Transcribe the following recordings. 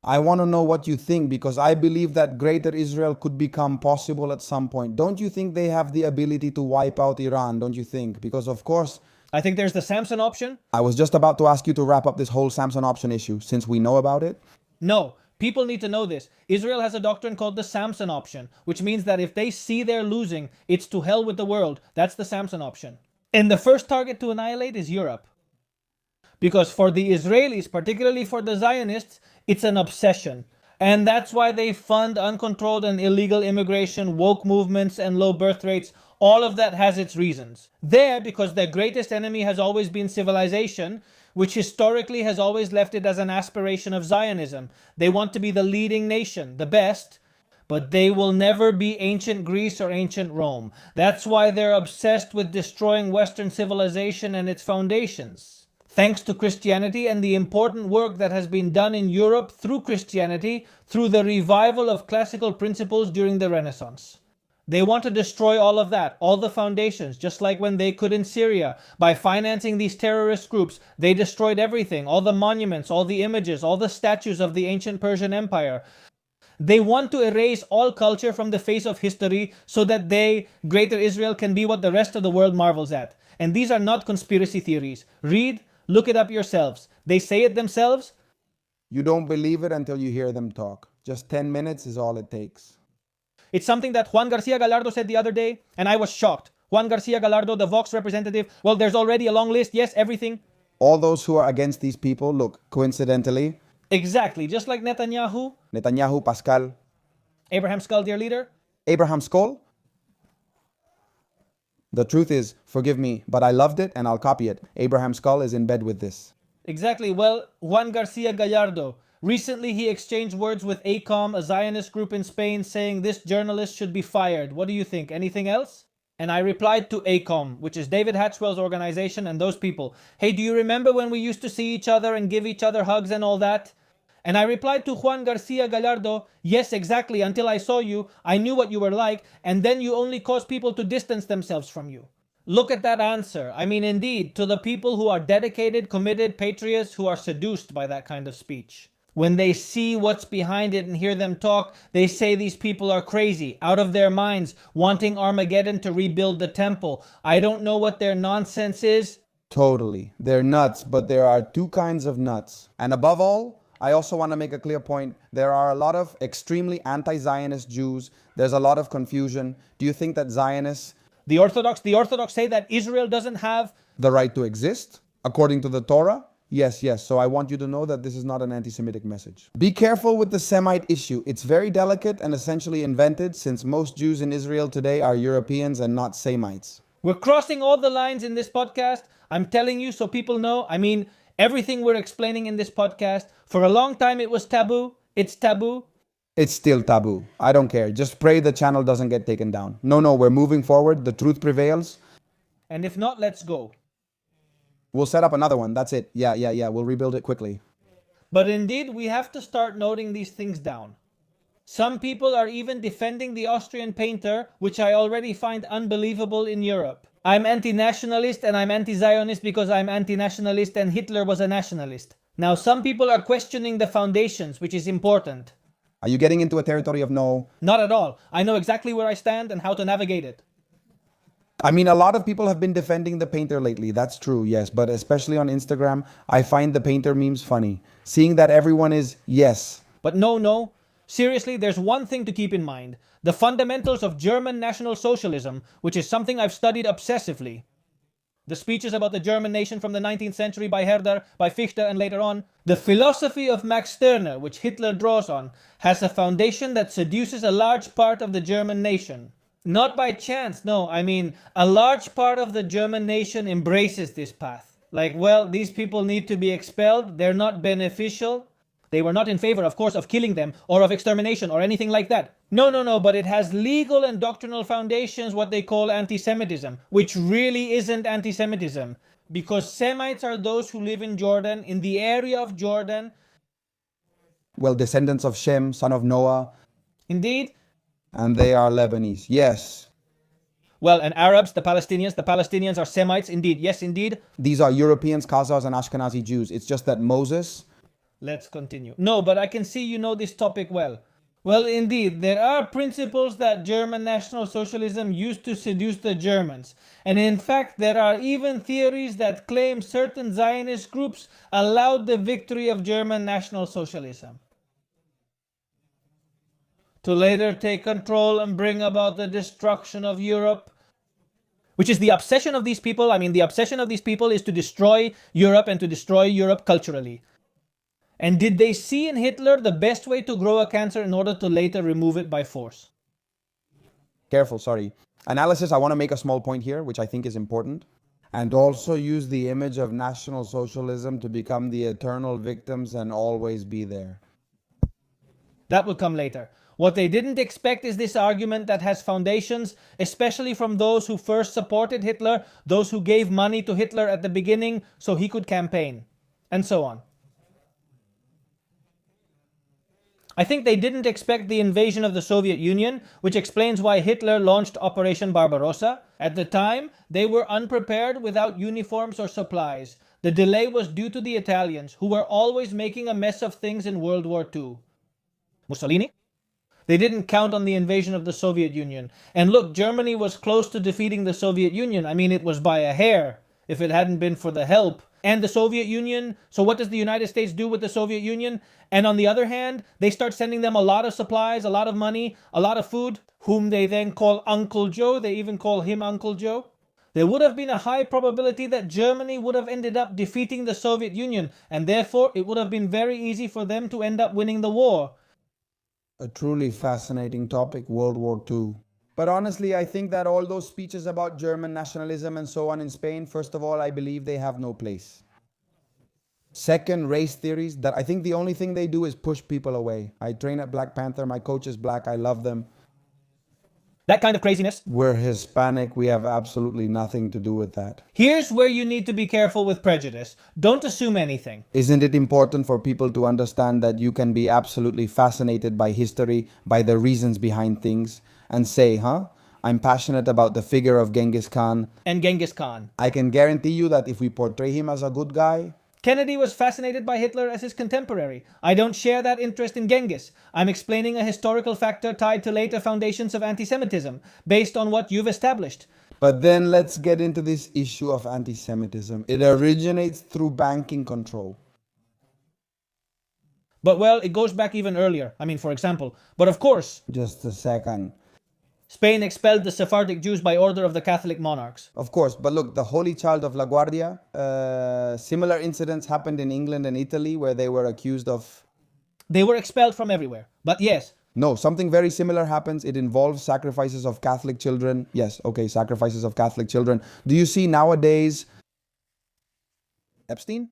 I want to know what you think, because I believe that Greater Israel could become possible at some point. Don't you think they have the ability to wipe out Iran? Don't you think? Because of course, I think there's the Samson option. I was just about to ask you to wrap up this whole Samson option issue, since we know about it. No, people need to know this. Israel has a doctrine called the Samson option, which means that if they see they're losing, it's to hell with the world. That's the Samson option. And the first target to annihilate is Europe. Because for the Israelis, particularly for the Zionists, it's an obsession. And that's why they fund uncontrolled and illegal immigration, woke movements, and low birth rates. All of that has its reasons. There, because their greatest enemy has always been civilization, which historically has always left it as an aspiration of Zionism. They want to be the leading nation, the best, but they will never be ancient Greece or ancient Rome. That's why they're obsessed with destroying Western civilization and its foundations. Thanks to Christianity and the important work that has been done in Europe through Christianity, through the revival of classical principles during the Renaissance. They want to destroy all of that, all the foundations, just like when they could in Syria. By financing these terrorist groups, they destroyed everything, all the monuments, all the images, all the statues of the ancient Persian Empire. They want to erase all culture from the face of history so that they, Greater Israel, can be what the rest of the world marvels at. And these are not conspiracy theories. Read, look it up yourselves. They say it themselves. You don't believe it until you hear them talk. Just 10 minutes is all it takes. It's something that Juan Garcia Gallardo said the other day, and I was shocked. Juan Garcia Gallardo, the Vox representative, well, there's already a long list, yes, everything. All those who are against these people, look, coincidentally, Exactly, just like Netanyahu, Netanyahu, Pascal, Abraham Skull, dear leader. Abraham Skoll. The truth is, forgive me, but I loved it and I'll copy it. Abraham Skoll is in bed with this. Exactly, well, Juan Garcia Gallardo. Recently, he exchanged words with ACOM, a Zionist group in Spain, saying this journalist should be fired. What do you think? Anything else? And I replied to ACOM, which is David Hatchwell's organization, and those people. Hey, do you remember when we used to see each other and give each other hugs and all that? And I replied to Juan Garcia Gallardo, yes, exactly, until I saw you, I knew what you were like, and then you only caused people to distance themselves from you. Look at that answer. I mean, indeed, to the people who are dedicated, committed patriots who are seduced by that kind of speech. When they see what's behind it and hear them talk, they say these people are crazy, out of their minds, wanting Armageddon to rebuild the temple. I don't know what their nonsense is. Totally. They're nuts, but there are two kinds of nuts. And above all, I also want to make a clear point. There are a lot of extremely anti-Zionist Jews. There's a lot of confusion. Do you think that Zionists... The Orthodox say that Israel doesn't have the right to exist, according to the Torah? Yes. So I want you to know that this is not an anti-Semitic message. Be careful with the Semite issue. It's very delicate and essentially invented, since most Jews in Israel today are Europeans and not Semites. We're crossing all the lines in this podcast. I'm telling you so people know. I mean, everything we're explaining in this podcast, for a long time it was taboo. It's taboo. It's still taboo. I don't care. Just pray the channel doesn't get taken down. No, we're moving forward. The truth prevails. And if not, let's go. We'll set up another one. That's it. Yeah. We'll rebuild it quickly. But indeed, we have to start noting these things down. Some people are even defending the Austrian painter, which I already find unbelievable in Europe. I'm anti-nationalist and I'm anti-Zionist because I'm anti-nationalist and Hitler was a nationalist. Now, some people are questioning the foundations, which is important. Are you getting into a territory of no? Not at all. I know exactly where I stand and how to navigate it. I mean, a lot of people have been defending the painter lately. That's true, yes. But especially on Instagram, I find the painter memes funny. Seeing that everyone is yes. But no. Seriously, there's one thing to keep in mind. The fundamentals of German National Socialism, which is something I've studied obsessively. The speeches about the German nation from the 19th century by Herder, by Fichte, and later on. The philosophy of Max Stirner, which Hitler draws on, has a foundation that seduces a large part of the German nation. Not by chance, no. I mean, a large part of the German nation embraces this path. Like, well, these people need to be expelled. They're not beneficial. They were not in favor, of course, of killing them or of extermination or anything like that. No, but it has legal and doctrinal foundations, what they call anti-Semitism, which really isn't anti-Semitism. Because Semites are those who live in Jordan, in the area of Jordan. Well, descendants of Shem, son of Noah. Indeed. And they are Lebanese, yes. Well, and Arabs, the Palestinians are Semites, indeed, yes, indeed. These are Europeans, Khazars, and Ashkenazi Jews. It's just that Moses Let's continue. No, but I can see you know this topic well. Well, indeed, there are principles that German National Socialism used to seduce the Germans. And in fact, there are even theories that claim certain Zionist groups allowed the victory of German National Socialism to later take control and bring about the destruction of Europe, which is the obsession of these people. I mean, the obsession of these people is to destroy Europe and to destroy Europe culturally. And did they see in Hitler the best way to grow a cancer in order to later remove it by force? Careful, sorry. Analysis, I want to make a small point here, which I think is important. And also use the image of National Socialism to become the eternal victims and always be there. That will come later. What they didn't expect is this argument that has foundations, especially from those who first supported Hitler, those who gave money to Hitler at the beginning so he could campaign, and so on. I think they didn't expect the invasion of the Soviet Union, which explains why Hitler launched Operation Barbarossa. At the time, they were unprepared without uniforms or supplies. The delay was due to the Italians, who were always making a mess of things in World War II. Mussolini? They didn't count on the invasion of the Soviet Union. And look, Germany was close to defeating the Soviet Union. I mean, it was by a hair, if it hadn't been for the help. And the Soviet Union, so what does the United States do with the Soviet Union? And on the other hand, they start sending them a lot of supplies, a lot of money, a lot of food, whom they then call Uncle Joe. They even call him Uncle Joe. There would have been a high probability that Germany would have ended up defeating the Soviet Union, and therefore it would have been very easy for them to end up winning the war. A truly fascinating topic, World War II. But honestly, I think that all those speeches about German nationalism and so on in Spain, first of all, I believe they have no place. Second, race theories, that I think the only thing they do is push people away. I train at Black Panther, my coach is black, I love them. That kind of craziness. We're Hispanic, we have absolutely nothing to do with that. Here's where you need to be careful with prejudice. Don't assume anything. Isn't it important for people to understand that you can be absolutely fascinated by history, by the reasons behind things, and say, I'm passionate about the figure of Genghis Khan. And Genghis Khan. I can guarantee you that if we portray him as a good guy, Kennedy was fascinated by Hitler as his contemporary. I don't share that interest in Genghis. I'm explaining a historical factor tied to later foundations of anti-Semitism, based on what you've established. But then let's get into this issue of anti-Semitism. It originates through banking control. But well, it goes back even earlier. I mean, for example. But of course, Just a second. Spain expelled the Sephardic Jews by order of the Catholic monarchs. Of course, but look, the Holy Child of La Guardia, similar incidents happened in England and Italy where they were accused of... They were expelled from everywhere. But yes. No, something very similar happens. It involves sacrifices of Catholic children. Yes, okay, sacrifices of Catholic children. Do you see nowadays... Epstein?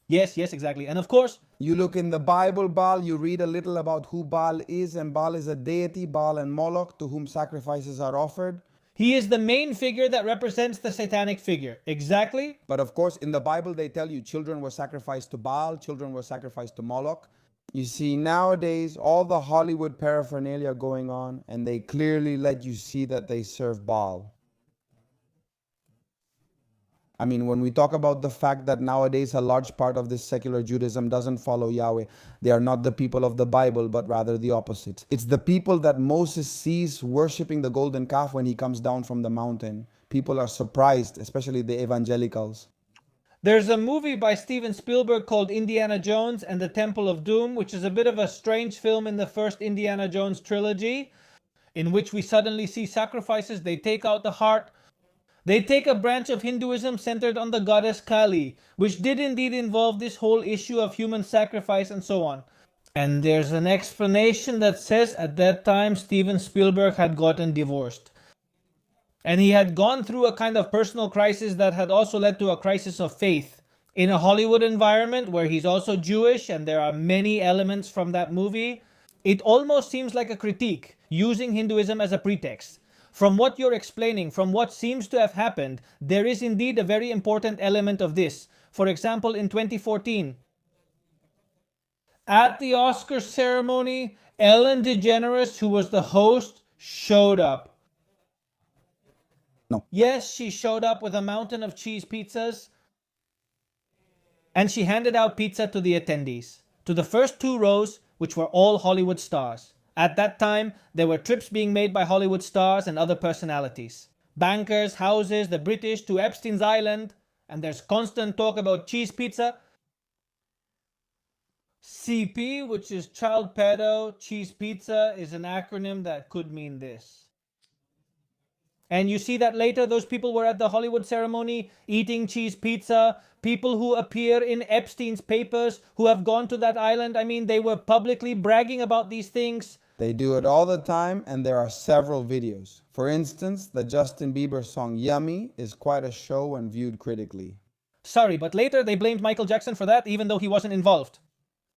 Yes, exactly. And of course, you look in the Bible, Baal, you read a little about who Baal is, and Baal is a deity, Baal and Moloch, to whom sacrifices are offered. he is the main figure that represents the satanic figure. Exactly. But of course, in the Bible, they tell you children were sacrificed to Baal, children were sacrificed to Moloch. You see, nowadays, all the Hollywood paraphernalia going on, and they clearly let you see that they serve Baal. I mean, when we talk about the fact that nowadays a large part of this secular Judaism doesn't follow Yahweh, they are not the people of the Bible, but rather the opposite. It's the people that Moses sees worshiping the golden calf when he comes down from the mountain. People are surprised, especially the evangelicals. There's a movie by Steven Spielberg called Indiana Jones and the Temple of Doom, which is a bit of a strange film in the first Indiana Jones trilogy, in which we suddenly see sacrifices. They take out the heart. They take a branch of Hinduism centered on the goddess Kali, which did indeed involve this whole issue of human sacrifice and so on. And there's an explanation that says at that time Steven Spielberg had gotten divorced. And he had gone through a kind of personal crisis that had also led to a crisis of faith. In a Hollywood environment where he's also Jewish and there are many elements from that movie, it almost seems like a critique, using Hinduism as a pretext. From what you're explaining, from what seems to have happened, there is indeed a very important element of this. For example, in 2014, at the Oscar ceremony, Ellen DeGeneres, who was the host, showed up. No. Yes, she showed up with a mountain of cheese pizzas. and she handed out pizza to the attendees. To the first 2 rows, which were all Hollywood stars. At that time, there were trips being made by Hollywood stars and other personalities. Bankers, houses, the British, to Epstein's Island, and there's constant talk about cheese pizza. CP, which is child pedo, cheese pizza, is an acronym that could mean this. And you see that later, those people were at the Hollywood ceremony eating cheese pizza. People who appear in Epstein's papers who have gone to that island, I mean, they were publicly bragging about these things. They do it all the time, and there are several videos. For instance, the Justin Bieber song Yummy is quite a show when viewed critically. Sorry, but later they blamed Michael Jackson for that, even though he wasn't involved.